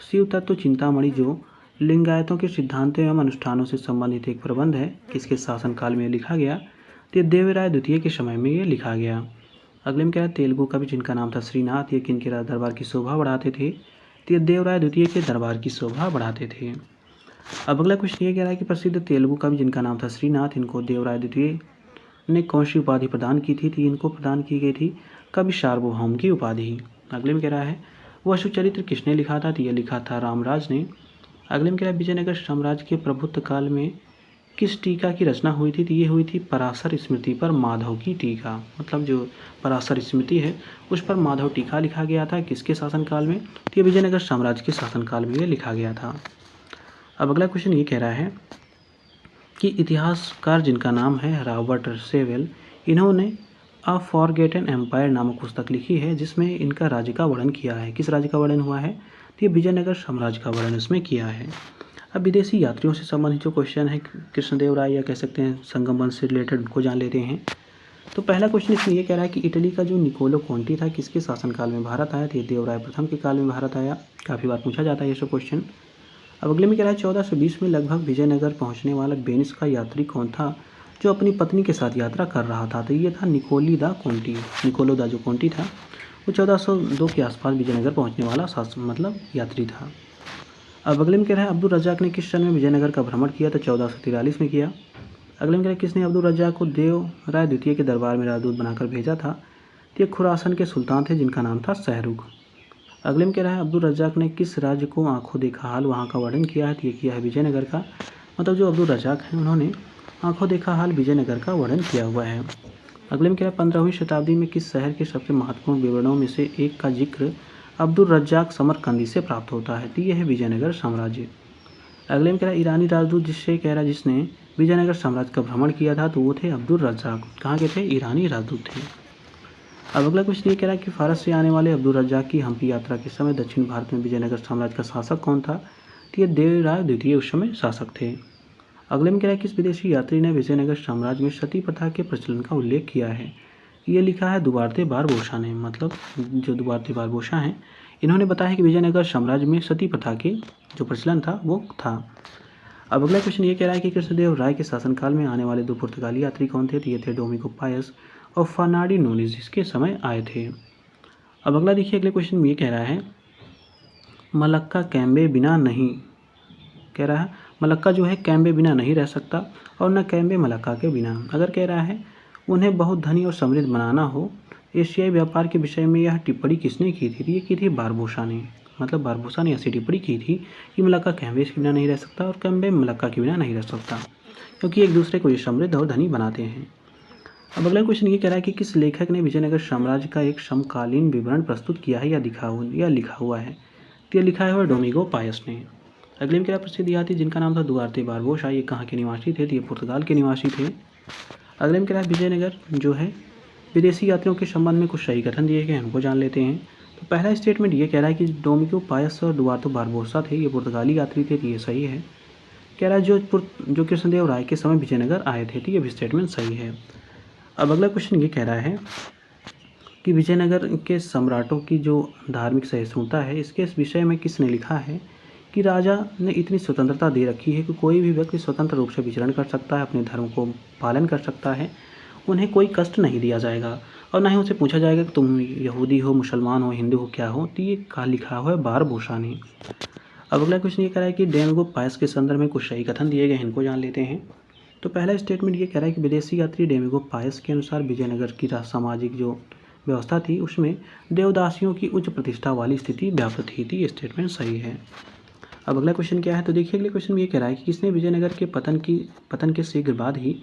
शिव तत्व चिंतामणि जो लिंगायतों के सिद्धांतों एवं अनुष्ठानों से संबंधित एक प्रबंध है, किसके शासनकाल में लिखा गया, तो देवराय द्वितीय के समय में ये लिखा गया। अगले में कह रहा है तेलुगु कवि जिनका नाम था श्रीनाथ, ये किनके दरबार की शोभा बढ़ाते थे, तो ये देवराय द्वितीय के दरबार की शोभा बढ़ाते थे। अब अगला क्वेश्चन ये कह रहा है कि प्रसिद्ध तेलुगु कवि जिनका नाम था श्रीनाथ, इनको देवराय द्वितीय ने कौन सी उपाधि प्रदान की थी? तो इनको प्रदान की गई थी कवि सार्वभौम की उपाधि। अगले में कह रहा है वह सुचरित्र किसने लिखा था? तो ये लिखा था रामराज ने। अगले में कह रहा है विजयनगर साम्राज्य के प्रभुत्व काल में किस टीका की रचना हुई थी? तो ये हुई थी पराशर स्मृति पर माधव की टीका। मतलब जो पराशर स्मृति है उस पर माधव टीका लिखा गया था। किसके शासनकाल में? तो ये विजयनगर साम्राज्य के शासनकाल में ये लिखा गया था। अब अगला क्वेश्चन ये कह रहा है कि इतिहासकार जिनका नाम है रॉबर्ट सेवेल, इन्होंने अ फॉरगेटन एम्पायर नामक पुस्तक लिखी है जिसमें इनका राज्य का वर्णन किया है। किस राज्य का वर्णन हुआ है? तो ये विजयनगर साम्राज्य का वर्णन इसमें किया है। अब विदेशी यात्रियों से संबंधित जो क्वेश्चन है कृष्णदेव राय या कह सकते हैं संगम वंश से रिलेटेड, उनको जान लेते हैं। तो पहला क्वेश्चन इसमें ये कह रहा है कि इटली का जो निकोलो कोंटी था किसके शासनकाल में भारत आया? तो देवराय प्रथम के काल में भारत आया। काफ़ी बार पूछा जाता है ये सब क्वेश्चन। अब अगले में कह रहा है 1420 में लगभग विजयनगर पहुंचने वाला वेनिस का यात्री कौन था जो अपनी पत्नी के साथ यात्रा कर रहा था? तो ये था निकोलो दा जो कोंटी था वो 1402 के आसपास विजयनगर पहुंचने वाला मतलब यात्री था। अब अगले में कह रहा है अब्दुल रज्जाक ने किस सन में विजयनगर का भ्रमण किया? तो 1443 में किया। अगले में कह रहा है किसने अब्दुल रज्जाक को देवराय द्वितीय के दरबार में राजदूत बनाकर भेजा था? तो ये खुरासन के सुल्तान थे जिनका नाम था सहरुख। अगले में कह रहा है अब्दुल रज्जाक ने किस राज्य को आंखों देखा हाल वहाँ का वर्णन किया है? तो ये किया है विजयनगर का। मतलब जो अब्दुल रज्जाक हैं उन्होंने आंखों देखा हाल विजयनगर का वर्णन किया हुआ है। अगले में कह रहा है 15वीं शताब्दी में किस शहर के सबसे महत्वपूर्ण विवरणों में से एक का जिक्र अब्दुल रज्जाक समरकंदी से प्राप्त होता है? तो ये है विजयनगर साम्राज्य। अगले में कह रहा है ईरानी राजदूत जिसने विजयनगर साम्राज्य का भ्रमण किया था तो वो थे अब्दुल रज्जाक। कहाँ के थे? ईरानी राजदूत थे। अब अगला क्वेश्चन ये कह रहा है कि फारस से आने वाले अब्दुल रज्जाक की हम्पी यात्रा के समय दक्षिण भारत में विजयनगर साम्राज्य का शासक कौन था? तो ये देवराय द्वितीय उस समय शासक थे। अगले में कह रहा है किस विदेशी यात्री ने विजयनगर साम्राज्य में सती प्रथा के प्रचलन का उल्लेख किया है? ये लिखा है दुबारते बारबोसा ने। मतलब जो दुबारते बारबोसा हैं इन्होंने बताया कि विजयनगर साम्राज्य में सती प्रथा के जो प्रचलन था वो था। अब अगला क्वेश्चन ये कह रहा है कि कृष्णदेव राय के शासनकाल में आने वाले 2 पुर्तगाली यात्री कौन थे? तो ये थे डोमिंगो पायस और फर्नांडो नूनेज जिसके समय आए थे। अब अगला देखिए अगले क्वेश्चन में ये कह रहा है मलक्का कैम्बे बिना नहीं, कह रहा है मलक्का जो है कैम्बे बिना नहीं रह सकता और न कैम्बे मलक्का के बिना। अगर कह रहा है उन्हें बहुत धनी और समृद्ध बनाना हो एशियाई व्यापार के विषय में यह टिप्पणी किसने की थी? ये की थी बारबोसा ने। मतलब बारबोसा ने ऐसी टिप्पणी की थी कि मलक्का कैम्बे के बिना नहीं रह सकता और कैम्बे मलक्का के बिना नहीं रह सकता क्योंकि एक दूसरे को ये समृद्ध और धनी बनाते हैं। अब अगला क्वेश्चन ये कह रहा है कि किस लेखक ने विजयनगर साम्राज्य का एक समकालीन विवरण प्रस्तुत किया है या लिखा हुआ है? तो ये लिखा है डोमिंगो पायस ने। अगले में क्या प्रसिद्ध यात्री जिनका नाम था दुआर्ते बारबोसा, ये कहाँ के निवासी थे? तो ये पुर्तगाल के निवासी थे। अगले में क्या विजयनगर जो है विदेशी यात्रियों के संबंध में कुछ सही कथन दिए गए हैं, उनको जान लेते हैं। तो पहला स्टेटमेंट ये कह रहा है कि डोमिंगो पायस और दुआर्ते बारबोसा थे, ये पुर्तगाली यात्री थे, तो ये सही है। कह रहा है जो कृष्णदेव राय के समय विजयनगर आए थे, तो ये भी स्टेटमेंट सही है। अब अगला क्वेश्चन ये कह रहा है कि विजयनगर के सम्राटों की जो धार्मिक सहिष्णुता है इसके इस विषय में किसने लिखा है कि राजा ने इतनी स्वतंत्रता दे रखी है कि कोई भी व्यक्ति स्वतंत्र रूप से विचरण कर सकता है, अपने धर्म को पालन कर सकता है, उन्हें कोई कष्ट नहीं दिया जाएगा और ना ही उनसे पूछा जाएगा कि तुम यहूदी हो, मुसलमान हो, हिंदू हो, क्या हो। तो ये कहा लिखा हुआ है बारबोसा ने। अब अगला क्वेश्चन ये कह रहा है कि डोमिंगो पायस के संदर्भ में कुछ सही कथन दिए गए हैं, इनको जान लेते हैं। तो पहला स्टेटमेंट ये कह रहा है कि विदेशी यात्री डोमिंगो पायस के अनुसार विजयनगर की सामाजिक जो व्यवस्था थी उसमें देवदासियों की उच्च प्रतिष्ठा वाली स्थिति व्याप्त थी। ये स्टेटमेंट सही है। अब अगला क्वेश्चन क्या है? तो देखिए अगले क्वेश्चन में ये कह रहा है कि किसने विजयनगर के पतन के शीघ्र बाद ही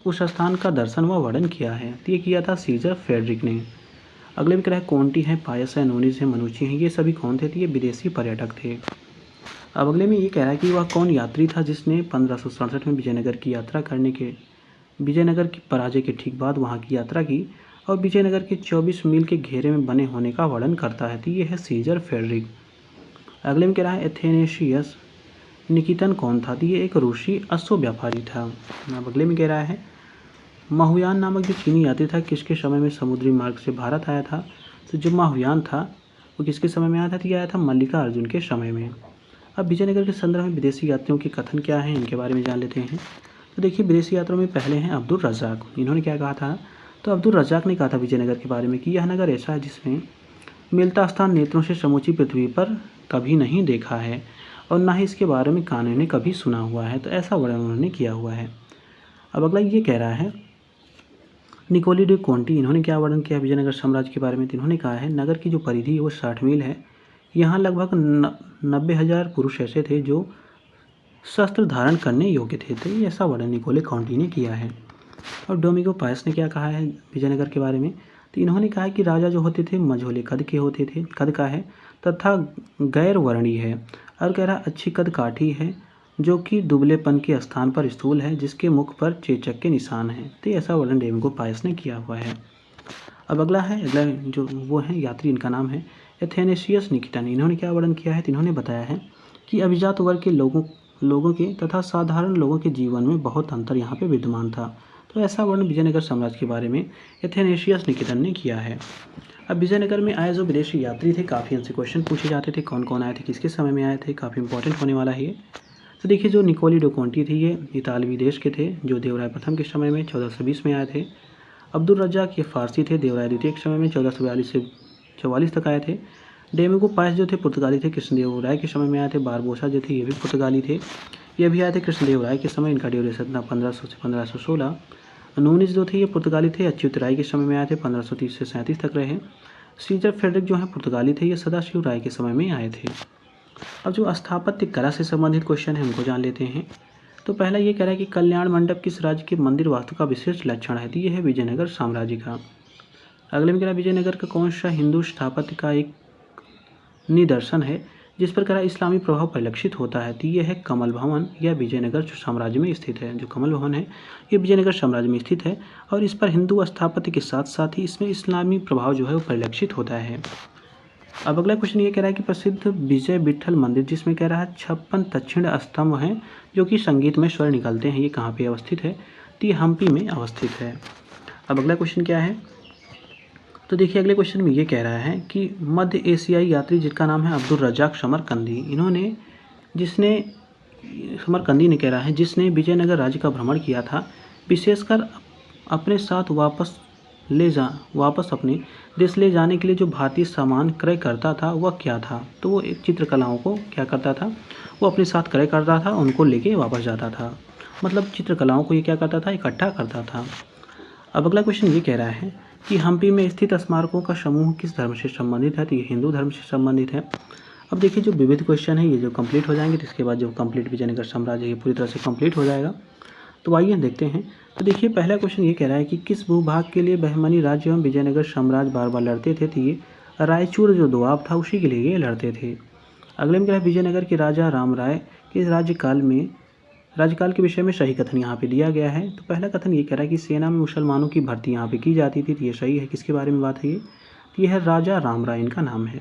उस स्थान का दर्शन व वर्णन किया है? तो ये किया था सीजर फ्रेडरिक ने। अगले में कह रहा है कोंटी है, पायस है, नूनीज है, मनुची हैं, ये सभी कौन थे? तो ये विदेशी पर्यटक थे। अब अगले में ये कह रहा है कि वह कौन यात्री था जिसने 1567 में विजयनगर की पराजय के ठीक बाद वहाँ की यात्रा की और विजयनगर के 24 मील के घेरे में बने होने का वर्णन करता है? तो ये है सीजर फ्रेडरिक। अगले में कह रहा है एथेनेशियस निकितन कौन था? तो ये एक रूसी अश्व व्यापारी था। अब अगले में कह रहा है माहुयान नामक जो चीनी यात्री था किसके समय में समुद्री मार्ग से भारत आया था? तो जो माहुयान था वो किसके समय में आया था? तो ये आया था मल्लिका अर्जुन के समय में। अब विजयनगर के संदर्भ में विदेशी यात्रियों के कथन क्या हैं, इनके बारे में जान लेते हैं। तो देखिए विदेशी यात्रियों में पहले हैं अब्दुल रज़ाक। इन्होंने क्या कहा था? तो अब्दुल रज़ाक ने कहा था विजयनगर के बारे में कि यह नगर ऐसा है जिसमें मिलता स्थान नेत्रों से समूची पृथ्वी पर कभी नहीं देखा है और ना ही इसके बारे में कानों ने कभी सुना हुआ है। तो ऐसा वर्णन उन्होंने किया हुआ है। अब अगला ये कह रहा है निकोली डे कोंटी, इन्होंने क्या वर्णन किया विजयनगर साम्राज्य के बारे में। तो इन्होंने कहा है नगर की जो परिधि है वो 60 मील है। यहाँ लगभग 90,000 पुरुष ऐसे थे जो शस्त्र धारण करने योग्य थे। तो ये ऐसा वर्णन निकोले कॉन्टी ने किया है। और डोमिगो पायस ने क्या कहा है विजयनगर के बारे में। तो इन्होंने कहा कि राजा जो होते थे मझोले कद के होते थे, कद का है तथा गैर वर्णीय है। और कह रहा अच्छी कद काठी है जो कि दुबलेपन के स्थान पर स्थूल है, जिसके मुख पर चेचक के निशान हैं। तो ऐसा वर्णन डोमिगो पायस ने किया हुआ है। अब अगला जो वो है यात्री, इनका नाम है एथेनेसियस निकिटन। इन्होंने क्या वर्णन किया है। तो इन्होंने बताया है कि अभिजात वर्ग के लोगों के तथा साधारण लोगों के जीवन में बहुत अंतर यहाँ पे विद्यमान था। तो ऐसा वर्णन विजयनगर साम्राज्य के बारे में एथेनेसियस निकिटन ने किया है। अब विजयनगर में आए जो विदेशी यात्री थे, काफ़ी इनसे क्वेश्चन पूछे जाते थे, कौन कौन आए थे, किसके समय में आए थे, काफ़ी इंपॉर्टेंट होने वाला है ये। तो देखिए जो निकोली डो कोंटी थे ये इतालवी देश के थे, जो देवराय प्रथम के समय में 1420 में आए थे। अब्दुल रज्जाक ये फारसी थे, देवराय द्वितीय के समय में 1442 से 44 तक आए थे। डोमिगो पायस जो थे पुर्तगाली थे, कृष्णदेव राय के समय में आए थे। बारबोसा जो थे ये भी पुर्तगाली थे, ये भी आए थे कृष्णदेव राय के समय। इनका ड्यूरेशन था 1500 से 1516। नूनिस जो थे ये पुर्तगाली थे, अच्युत राय के समय में आए थे, 1530 से 37 तक रहे। सीजर फेडरिक जो है पुर्तगाली थे, ये सदाशिव राय के समय में आए थे। अब जो स्थापत्य कला से संबंधित क्वेश्चन है उनको जान लेते हैं। तो पहला ये कह रहा है कि कल्याण मंडप किस राज्य के मंदिर वास्तु का विशिष्ट लक्षण है। तो ये है विजयनगर साम्राज्य का। अगले में कह रहा है विजयनगर का कौन सा हिंदू स्थापत्य का एक निदर्शन है जिस पर कह रहा है इस्लामी प्रभाव परिलक्षित होता है। तो ये है कमल भवन, यह विजयनगर साम्राज्य में स्थित है। जो कमल भवन है ये विजयनगर साम्राज्य में स्थित है और इस पर हिंदू स्थापत्य के साथ साथ ही इसमें इस्लामी प्रभाव जो है वो परिलक्षित होता है। अब अगला क्वेश्चन ये कह रहा है कि प्रसिद्ध विजय विट्ठल मंदिर, जिसमें कह रहा है 56 दक्षिण स्तंभ हैं जो कि संगीत में स्वर निकलते हैं, ये कहाँ पे अवस्थित है। तो ये हम्पी में अवस्थित है। अब अगला क्वेश्चन क्या है। तो देखिए अगले क्वेश्चन में ये कह रहा है कि मध्य एशियाई यात्री जिसका नाम है अब्दुल रज्जाक समरकंदी, समरकंदी ने कह रहा है जिसने विजयनगर राज्य का भ्रमण किया था, विशेषकर अपने साथ वापस अपने देश ले जाने के लिए जो भारतीय सामान क्रय करता था वह क्या था। तो वो एक चित्रकलाओं को क्या करता था, वो अपने साथ क्रय करता था, उनको लेके वापस जाता था। मतलब चित्रकलाओं को ये क्या करता था, इकट्ठा करता था। अब अगला क्वेश्चन ये कह रहा है कि हम्पी में स्थित स्मारकों का समूह किस धर्म से संबंधित है। तो ये हिंदू धर्म से संबंधित है। अब देखिए जो विविध क्वेश्चन है ये जो कंप्लीट हो जाएंगे, तो इसके बाद जो कंप्लीट विजयनगर साम्राज्य ये पूरी तरह से कंप्लीट हो जाएगा। तो आइए देखते हैं। तो देखिए पहला क्वेश्चन ये कह रहा है कि किस भूभाग के लिए बहमनी राज्य एवं विजयनगर साम्राज्य बार बार लड़ते थे। तो ये रायचूर जो दोआब था उसी के लिए ये लड़ते थे। अगले में कह रहा है विजयनगर के राजा राम राय के राज्यकाल के विषय में सही कथन यहाँ पे दिया गया है। तो पहला कथन ये कह रहा है कि सेना में मुसलमानों की भर्ती यहाँ पे की जाती थी। तो ये सही है। किसके बारे में बात है ये। तो यह है राजा राम राय, इनका नाम है।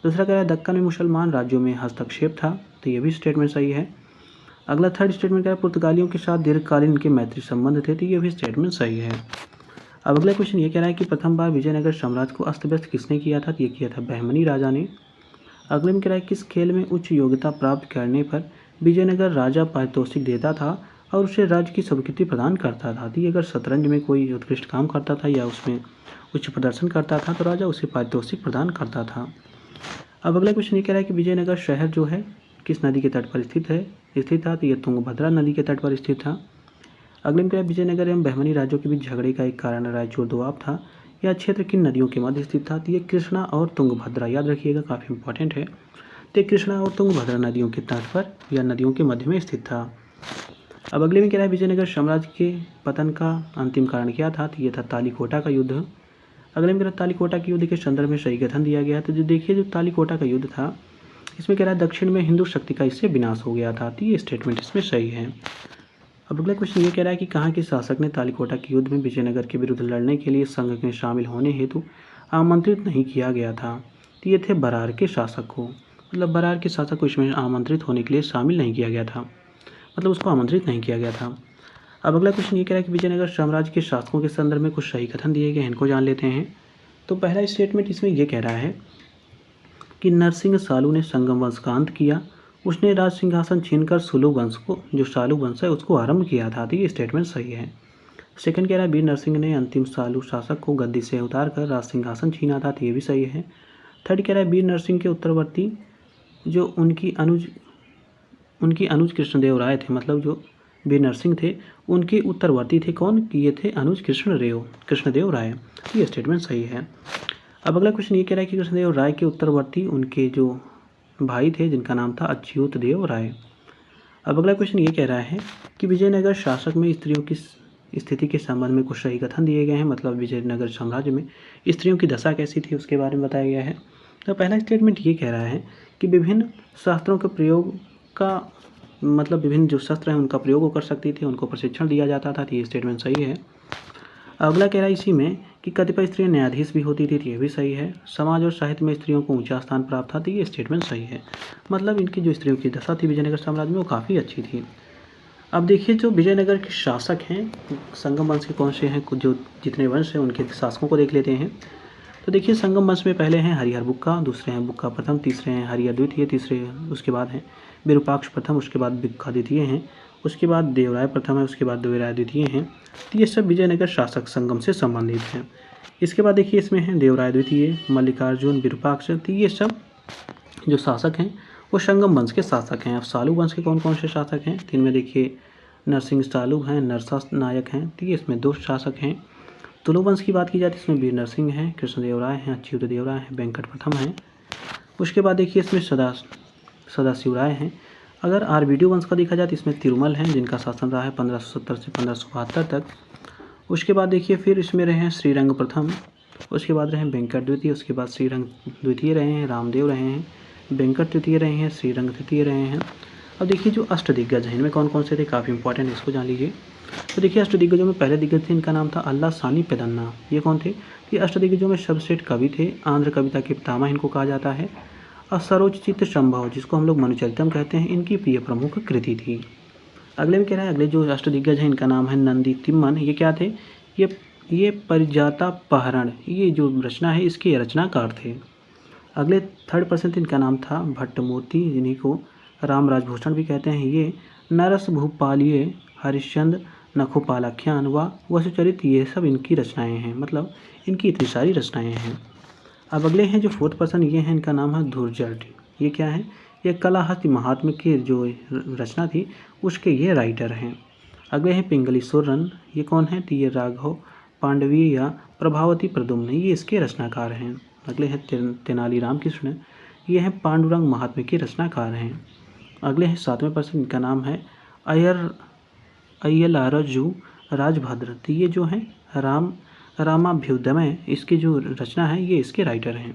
दूसरा कह रहा है दक्कन में मुसलमान राज्यों में हस्तक्षेप था। तो ये भी स्टेटमेंट सही है। अगला थर्ड स्टेटमेंट कह रहा है पुर्तगालियों के साथ दीर्घकालीन इनके मैत्री संबंध थे। तो ये भी स्टेटमेंट सही है। अब अगला क्वेश्चन ये कह रहा है कि प्रथम बार विजयनगर साम्राज्य को अस्त व्यस्त किसने किया था। तो ये किया था बहमनी राजा ने। अगले में कह रहा है किस खेल में उच्च योग्यता प्राप्त करने पर विजयनगर राजा पारितोषिक देता था और उसे राज्य की स्वीकृति प्रदान करता था। तो अगर शतरंज में कोई उत्कृष्ट काम करता था या उसमें उच्च प्रदर्शन करता था तो राजा उसे पारितोषिक प्रदान करता था। अब अगला क्वेश्चन ये कह रहा है कि विजयनगर शहर जो है किस नदी के तट पर स्थित था। तो यह तुंगभद्रा नदी के तट पर स्थित था। अगले में कह रहा है विजयनगर एवं बहमनी राज्यों के बीच झगड़े का एक कारण रायचूर दोआब था। यह क्षेत्र किन नदियों के मध्य स्थित था। तो ये कृष्णा और तुंगभद्रा, याद रखिएगा, काफ़ी इंपॉर्टेंट है। तो कृष्णा और तुंगभद्रा नदियों के तट पर या नदियों के मध्य में स्थित था। अब अगले में कह रहा है विजयनगर साम्राज्य के पतन का अंतिम कारण क्या था। तो ये था तालीकोटा का युद्ध। अगले में कह रहा है तालीकोटा के युद्ध के संदर्भ में सही कथन दिया गया। तो जो देखिए जो तालीकोटा का युद्ध था इसमें कह रहा है दक्षिण में हिंदू शक्ति का इससे विनाश हो गया था। तो ये स्टेटमेंट इसमें सही है। अब अगला क्वेश्चन ये कह रहा है कि कहाँ के शासक ने तालीकोटा के युद्ध में विजयनगर के विरुद्ध लड़ने के लिए संघ में शामिल होने हेतु आमंत्रित नहीं किया गया था। तो ये थे बरार के शासक को, मतलब बरार के शासक को इसमें आमंत्रित होने के लिए शामिल नहीं किया गया था, मतलब उसको आमंत्रित नहीं किया गया था। अब अगला क्वेश्चन ये कह रहा है कि विजयनगर साम्राज्य के शासकों के संदर्भ में कुछ सही कथन दिए गए, इनको जान लेते हैं। तो पहला स्टेटमेंट इसमें यह कह रहा है कि नरसिंह सालू ने संगम वंश का अंत किया। उसने राज सिंहासन छीनकर सुलू वंश को, जो सालू वंश है, उसको आरंभ किया था। तो ये स्टेटमेंट सही है। सेकंड कह रहा है वीर नरसिंह ने अंतिम सालू शासक को गद्दी से उतार कर राज सिंहासन छीना था। तो ये भी सही है। थर्ड कह रहा है वीर नरसिंह के उत्तरवर्ती जो उनकी अनुज कृष्णदेव राय थे, मतलब जो वीर नरसिंह थे उनके उत्तरवर्ती थे कौन, ये थे अनुज कृष्णदेव राय। ये स्टेटमेंट सही है। अब अगला क्वेश्चन ये कह रहा है कि कृष्णदेव राय के उत्तरवर्ती उनके जो भाई थे जिनका नाम था अच्युत देव राय। अब अगला क्वेश्चन ये कह रहा है कि विजयनगर शासक में स्त्रियों की स्थिति के संबंध में कुछ सही कथन दिए गए हैं, मतलब विजयनगर साम्राज्य में स्त्रियों की दशा कैसी थी उसके बारे में बताया गया है। तो पहला स्टेटमेंट ये कह रहा है कि विभिन्न शास्त्रों के प्रयोग का मतलब विभिन्न जो शस्त्र हैं उनका प्रयोग वो कर सकती थी, उनको प्रशिक्षण दिया जाता था, तो ये स्टेटमेंट सही है। अगला कह रहा है इसी में कि कतिपय स्त्रियां न्यायाधीश भी होती थी, तो ये भी सही है। समाज और साहित्य में स्त्रियों को ऊंचा स्थान प्राप्त था, तो ये स्टेटमेंट सही है। मतलब इनकी जो स्त्रियों की दशा थी विजयनगर साम्राज्य में वो काफ़ी अच्छी थी। अब देखिए जो विजयनगर के शासक हैं संगम वंश के कौन से हैं, जो जितने वंश हैं उनके शासकों को देख लेते हैं। तो देखिए संगम वंश में पहले हैं हरिहर बुक्का, दूसरे हैं बुक्का प्रथम, तीसरे हैं हरिहर द्वितीय, तीसरे उसके बाद हैं विरूपाक्ष प्रथम, उसके बाद बुक्का द्वितीय हैं, उसके बाद देवराय प्रथम है, उसके बाद देवराय द्वितीय हैं। तो ये सब विजयनगर शासक संगम से संबंधित हैं। इसके बाद देखिए इसमें हैं देवराय द्वितीय, मल्लिकार्जुन, विरूपाक्ष। तो ये सब जो शासक हैं वो संगम वंश के शासक हैं। अब सालू वंश के कौन कौन से शासक हैं, तो इनमें देखिए नरसिंह सालू हैं, नरसा नायक हैं, तो ये इसमें 2 शासक हैं। तुलु वंश की बात की जाती है इसमें वीर नरसिंह हैं, कृष्णदेव राय हैं, अच्युत देव राय हैं, वेंकट प्रथम हैं। उसके बाद देखिए इसमें सदाशिव राय हैं। अगर आरवीडी वंश का देखा जाए तो इसमें तिरुमल हैं जिनका शासन रहा है 1570 से 1572 तक। उसके बाद देखिए फिर इसमें रहे हैं श्रीरंग प्रथम, उसके बाद रहे हैं वेंकट द्वितीय, उसके बाद श्रीरंग द्वितीय रहे हैं, रामदेव रहे हैं, वेंकट तृतीय रहे हैं, श्रीरंग तृतीय रहे हैं। अब देखिए जो अष्टदिग्गज हैं इनमें कौन कौन से थे, काफ़ी इंपॉर्टेंट है, इसको जान लीजिए। तो देखिए अष्टदिग्गजों में पहले दिग्गज थे इनका नाम था अल्लाह सानी पेदन्ना। ये कौन थे, ये अष्टदिग्गजों में सर्वश्रेष्ठ कवि थे, आंध्र कविता के पितामह इनको कहा जाता है। सरोजचित संभव जिसको हम लोग मनुचरितम कहते हैं, इनकी प्रिय प्रमुख कृति थी। अगले में कह रहा है अगले जो अष्टदिग्गज हैं इनका नाम है नंदी तिम्मन। ये क्या थे, ये परिजाता पहरण, ये जो रचना है इसके रचनाकार थे। अगले थर्ड पर्सन इनका नाम था भट्टमूर्ति, जिन्हीं को राम राजभूषण भी कहते हैं। ये नरस भूपालिये, हरिश्चंद्र, नखोपालाख्यान व वसुचरित, ये सब इनकी रचनाएं हैं, मतलब इनकी इतनी सारी रचनाएं हैं। अब अगले हैं जो फोर्थ पर्सन, ये हैं इनका नाम है धुर्जट। ये क्या है, ये कलाहस्ती महात्म्य की जो रचना थी उसके ये राइटर हैं। अगले हैं पिंगली सोरन, ये कौन है, तो ये राघव पांडवीय या प्रभावती प्रदुम्न, ये इसके रचनाकार हैं। अगले हैं तेनाली रामकृष्ण, ये हैं पांडुरंग महात्म्य के रचनाकार हैं। अगले हैं 7वें पर्सन, इनका नाम है अय्यलारजू राजभद्र, तो ये जो हैं रामाभ्युदय, इसकी जो रचना है ये इसके राइटर हैं।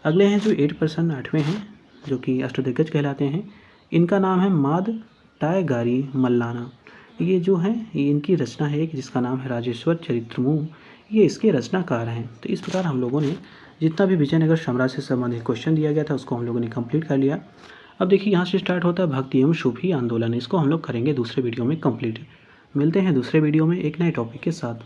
अगले हैं जो 8 पर्सन 8वें हैं जो कि अष्टदिग्गज कहलाते हैं, इनका नाम है माद टायगारी मल्लाना। ये जो है ये इनकी रचना है एक जिसका नाम है राजेश्वर चरित्रमूह, ये इसके रचनाकार हैं। तो इस प्रकार हम लोगों ने जितना भी विजयनगर साम्राज्य से संबंधित क्वेश्चन दिया गया था उसको हम लोगों ने कंप्लीट कर लिया। अब देखिए यहाँ से स्टार्ट होता है भक्ति एवं सूफी आंदोलन, इसको हम लोग करेंगे दूसरे वीडियो में कंप्लीट। मिलते हैं दूसरे वीडियो में एक नए टॉपिक के साथ।